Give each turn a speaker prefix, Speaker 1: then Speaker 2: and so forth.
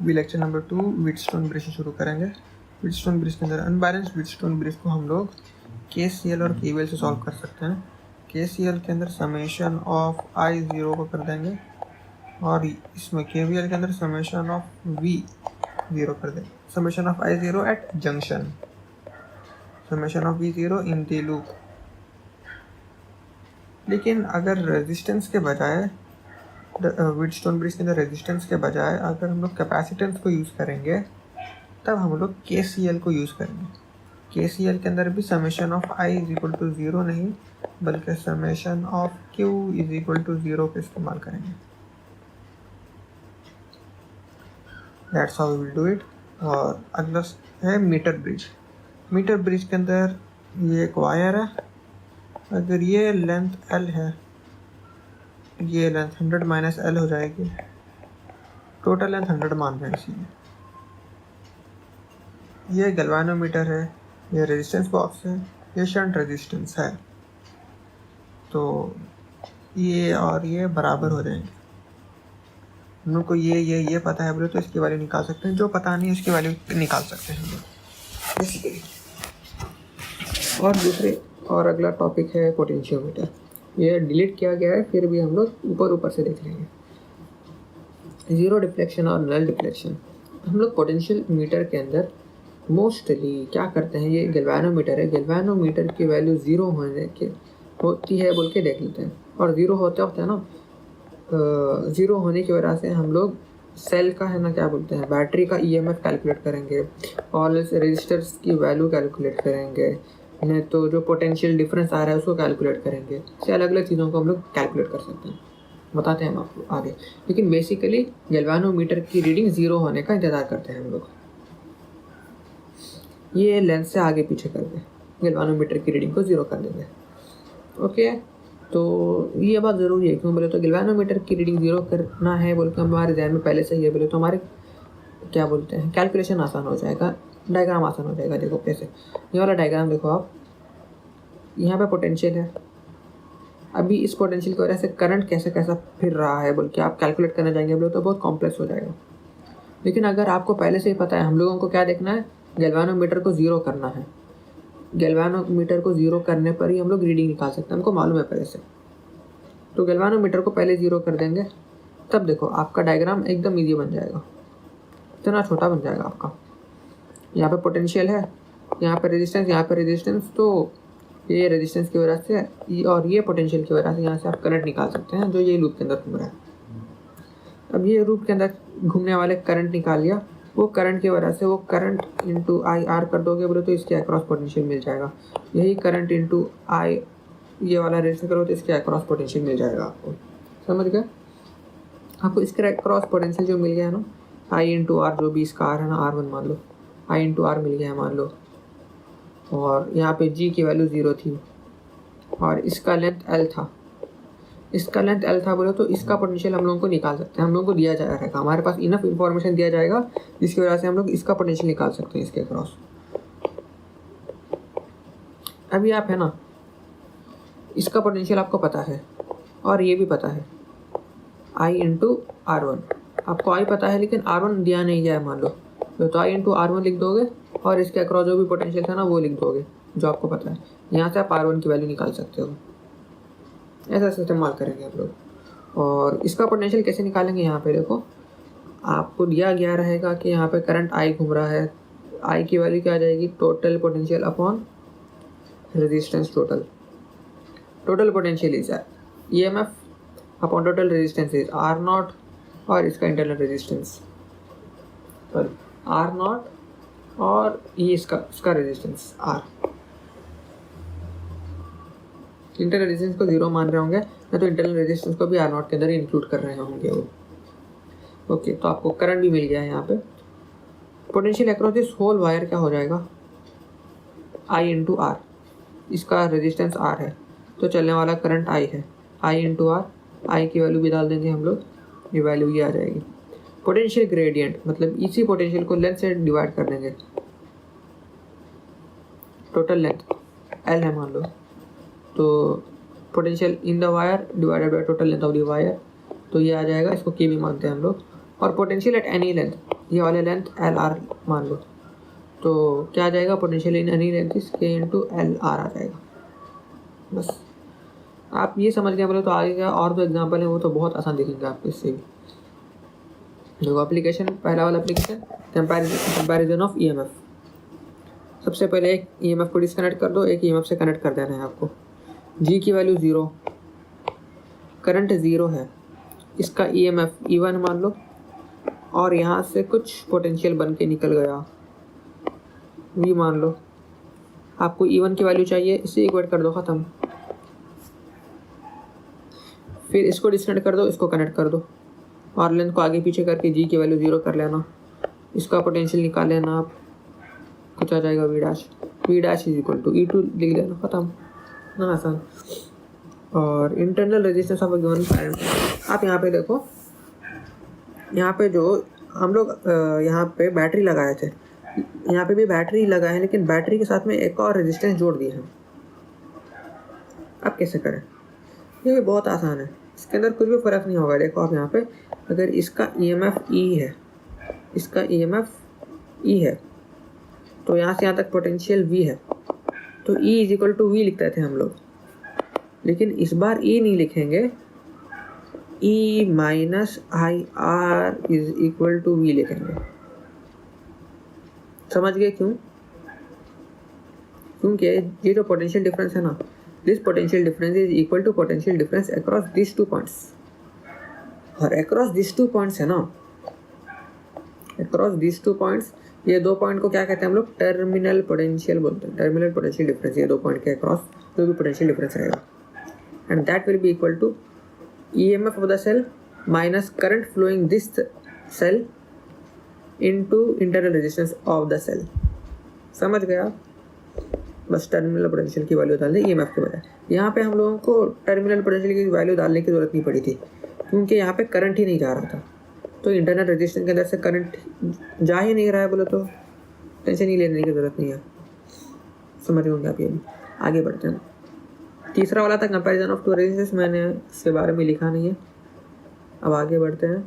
Speaker 1: भी lecture number 2 Wheatstone bridge से शुरू करेंगे। व्हीटस्टोन ब्रिज के अंदर अनबैलेंस्ड व्हीटस्टोन ब्रिज को हम लोग KCL और KVL से सॉल्व कर सकते हैं। KCL के अंदर समेशन ऑफ I 0 को कर देंगे और इसमें KVL के अंदर समेशन ऑफ V 0 कर देंगे। Summation of I 0 at junction, summation of V 0 in the loop. लेकिन अगर रेजिस्टेंस के बजाय व्हीटस्टोन ब्रिज के अंदर रेजिस्टेंस के बजाय अगर हम लोग कैपेसिटेंस को यूज़ करेंगे तब हम लोग KCL को यूज़ करेंगे। KCL के अंदर भी summation of I is equal to 0 नहीं बल्कि summation of Q is equal to 0 का इस्तेमाल करेंगे। That's how we will do it. और अगला है मीटर ब्रिज। मीटर ब्रिज के अंदर ये एक वायर है, अगर ये लेंथ L है, ये लेंथ 100 माइनस L हो जाएगी, टोटल लेंथ 100 मान रहे हैं इसीलिए। ये गैल्वेनोमीटर है, ये रेजिस्टेंस बॉक्स है, ये शंट रेजिस्टेंस है, तो ये और ये बराबर हो जाएंगे। हम लोग को ये पता है बोले तो इसकी वैल्यू निकाल सकते हैं, जो पता नहीं उसकी वैल्यू निकाल सकते हैं हम लोग बेसिकली। और अगला टॉपिक है पोटेंशियोमीटर। ये डिलीट किया गया है, फिर भी हम लोग ऊपर से देख लेंगे। ज़ीरो डिफ्लेक्शन और नल डिफ्लेक्शन। हम लोग पोटेंशियल मीटर के अंदर मोस्टली क्या करते हैं, ये गैल्वेनोमीटर है, गैल्वेनोमीटर की वैल्यू ज़ीरो होती है बोल के देख लेते हैं। और ज़ीरो होते हैं ना, ज़ीरो होने की वजह से हम लोग सेल का है ना क्या बोलते हैं, बैटरी का EMF कैलकुलेट करेंगे और रेजिस्टर्स की वैल्यू कैलकुलेट करेंगे, नहीं तो जो पोटेंशियल डिफरेंस आ रहा है उसको कैलकुलेट करेंगे। इससे अलग अलग चीज़ों को हम लोग कैलकुलेट कर सकते हैं, बताते हैं हम आपको आगे। लेकिन बेसिकली गैल्वेनोमीटर की रीडिंग ज़ीरो होने का इंतज़ार करते हैं हम लोग। ये लेंस से आगे पीछे करके गैल्वेनोमीटर की रीडिंग को ज़ीरो कर देंगे। ओके, तो ये बात ज़रूरी है, क्यों बोले तो गैल्वेनोमीटर की रीडिंग ज़ीरो करना है बोल के हमारे ध्यान में पहले से ही है बोले तो हमारे क्या बोलते हैं कैलकुलेशन आसान हो जाएगा, डायग्राम आसान हो जाएगा। देखो कैसे, ये वाला डायग्राम देखो आप, यहाँ पे पोटेंशियल है, अभी इस पोटेंशियल की वजह से करंट कैसा फिर रहा है बोल के आप कैलकुलेट करने जाएंगे बोले तो बहुत कॉम्प्लेक्स हो जाएगा। लेकिन अगर आपको पहले से ही पता है, हम लोगों को क्या देखना है, गैल्वेनोमीटर को ज़ीरो करना है। गैल्वेनोमीटर को ज़ीरो करने पर ही हम लोग रीडिंग निकाल सकते हैं, हमको मालूम है पहले से। तो गैल्वेनोमीटर को पहले ज़ीरो कर देंगे, तब देखो आपका डायग्राम एकदम ईजी बन जाएगा, इतना छोटा बन जाएगा आपका। यहाँ पे पोटेंशियल है, यहाँ पे रेजिस्टेंस, यहाँ पे रेजिस्टेंस, तो ये रेजिस्टेंस की वजह से और ये पोटेंशियल की वजह से यहाँ से आप करंट निकाल सकते हैं जो ये लूप के अंदर घूम रहा है। अब ये लूप के अंदर घूमने वाले करंट निकाल लिया, वो करंट की वजह से वो करंट इंटू IR कर दोगे बोले तो इसके अक्रॉस पोटेंशियल मिल जाएगा। यही करंट इंटू I ये वाला रेजिस्टेंस करो तो इसके अक्रॉस पोटेंशियल मिल जाएगा आपको, समझ गए। आपको इसके अक्रॉस पोटेंशियल जो मिल गया है ना, I इंटू R, जो भी इसका R है ना, R1 मान लो, I इंटू R मिल गया है मान लो, और यहाँ पे G की वैल्यू 0 थी और इसका लेंथ L था, इसका लेंथ L था बोले तो इसका पोटेंशियल हम लोगों को निकाल सकते हैं। हम लोगों को दिया जा रहेगा, हमारे पास इनफ इंफॉर्मेशन दिया जाएगा जिसकी वजह से हम लोग इसका पोटेंशियल निकाल सकते हैं इसके अक्रॉस। अभी आप है ना, इसका पोटेंशियल आपको पता है और ये भी पता है, I इंटू R1 आपको I पता है, लेकिन R1 दिया नहीं गया है मान लो, तो I इंटू R1 लिख दोगे और इसके अक्रॉस जो भी पोटेंशियल था ना वो लिख दोगे जो आपको पता है। यहाँ से आप R1 की वैल्यू निकाल सकते हो। ऐसा इस्तेमाल करेंगे आप लोग। और इसका पोटेंशियल कैसे निकालेंगे, यहाँ पे देखो आपको दिया गया रहेगा कि यहाँ पे करंट I घूम रहा है, I की वैल्यू क्या आ जाएगी, total potential upon resistance total. Total potential is EMF upon total resistance is R0 और इसका इंटरनल रेजिस्टेंस R0 और ये इसका रेजिस्टेंस R। इंटरनल रेजिस्टेंस को 0 मान रहे होंगे या तो इंटरनल रेजिस्टेंस को भी R0 के अंदर इंक्लूड कर रहे होंगे वो। ओके, तो आपको करंट भी मिल गया है यहाँ पे। Potential across this whole wire क्या हो जाएगा, I इंटू R, इसका रेजिस्टेंस R है तो चलने वाला करंट I है, I इंटू R, I की वैल्यू भी डाल देंगे हम लोग, ये वैल्यू ये आ जाएगी। पोटेंशियल ग्रेडियंट मतलब इसी पोटेंशियल को लेंथ से डिवाइड कर देंगे, टोटल लेंथ L है मान लो, तो potential in the wire divided by total length of the wire, तो ये आ जाएगा, इसको K भी मानते हैं हम लोग। और पोटेंशियल एट एनी लेंथ ये वाले लेंथ एल आर मान लो, तो क्या आ जाएगा, potential in any length is के इंटू एल आर आ जाएगा। बस आप ये समझ गए बोले तो आगे का और जो एग्जांपल है वो तो बहुत आसान दिखेंगे आपको इससे भी। देखो एप्लीकेशन, पहला वाला एप्लीकेशन कंपैरिजन ऑफ ईएमएफ। सबसे पहले एक ईएमएफ को डिस्कनेक्ट कर दो, एक ईएमएफ से कनेक्ट कर देना है आपको। जी की वैल्यू 0, करंट 0 है, इसका ईएमएफ E1 मान लो, और यहाँ से कुछ पोटेंशियल बन के निकल गया V मान लो। आपको E1 की वैल्यू चाहिए, इसे इक्वेट कर दो, ख़त्म। फिर इसको डिस्कनेक्ट कर दो, इसको कनेक्ट कर दो, और लेंथ को आगे पीछे करके जी की वैल्यू 0 कर लेना, इसका पोटेंशियल निकाल लेना आप, कुछ आ जाएगा V dash is equal to E2 लिख देना, ख़त्म ना, आसान। और internal resistance of given parent, आप यहाँ पे देखो, यहाँ पे जो हम लोग यहाँ पे बैटरी लगाए थे, यहाँ पे भी बैटरी लगाए हैं, लेकिन बैटरी के साथ में एक और रेजिस्टेंस जोड़ दिए हैं। अब कैसे करें, ये भी बहुत आसान है, इसके अंदर कुछ भी फ़र्क नहीं होगा। देखो आप यहाँ पे, अगर इसका EMF E है, इसका EMF E है, तो यहाँ से यहाँ तक पोटेंशियल V है, तो E is equal to V लिखते थे हम लोग, लेकिन इस बार E नहीं लिखेंगे, E minus IR is equal to V लिखेंगे। समझ गए क्यों? क्योंकि ये जो पोटेंशियल डिफरेंस है ना, this potential difference is equal to potential difference across this 2 points, और अक्रॉस दिस 2 पॉइंट्स है ना, अक्रॉस दिस 2 पॉइंट्स, ये 2 पॉइंट को क्या कहते हैं हम लोग, टर्मिनल पोटेंशियल बोलते हैं, टर्मिनल पोटेंशियल डिफरेंस, ये 2 पॉइंट के अक्रॉस जो भी पोटेंशियल डिफरेंस रहेगा, and that will be equal to EMF of the cell minus current flowing this cell into internal resistance of the cell. समझ गया? बस टर्मिनल पोटेंशियल की वैल्यू डालने EMF के बजाय, यहाँ पे हम लोगों को टर्मिनल पोटेंशियल की वैल्यू डालने की ज़रूरत नहीं पड़ी थी, क्योंकि यहाँ पे करंट ही नहीं जा रहा था, तो इंटरनल रेजिस्टेंस के अंदर से करंट जा ही नहीं रहा है बोले तो टेंशन ही लेने की ज़रूरत नहीं है। समझ होंगे आप ये भी। आगे बढ़ते हैं, तीसरा वाला था कंपैरिजन ऑफ टू रेजिस्टेंस, मैंने इसके बारे में लिखा नहीं है, अब आगे बढ़ते हैं।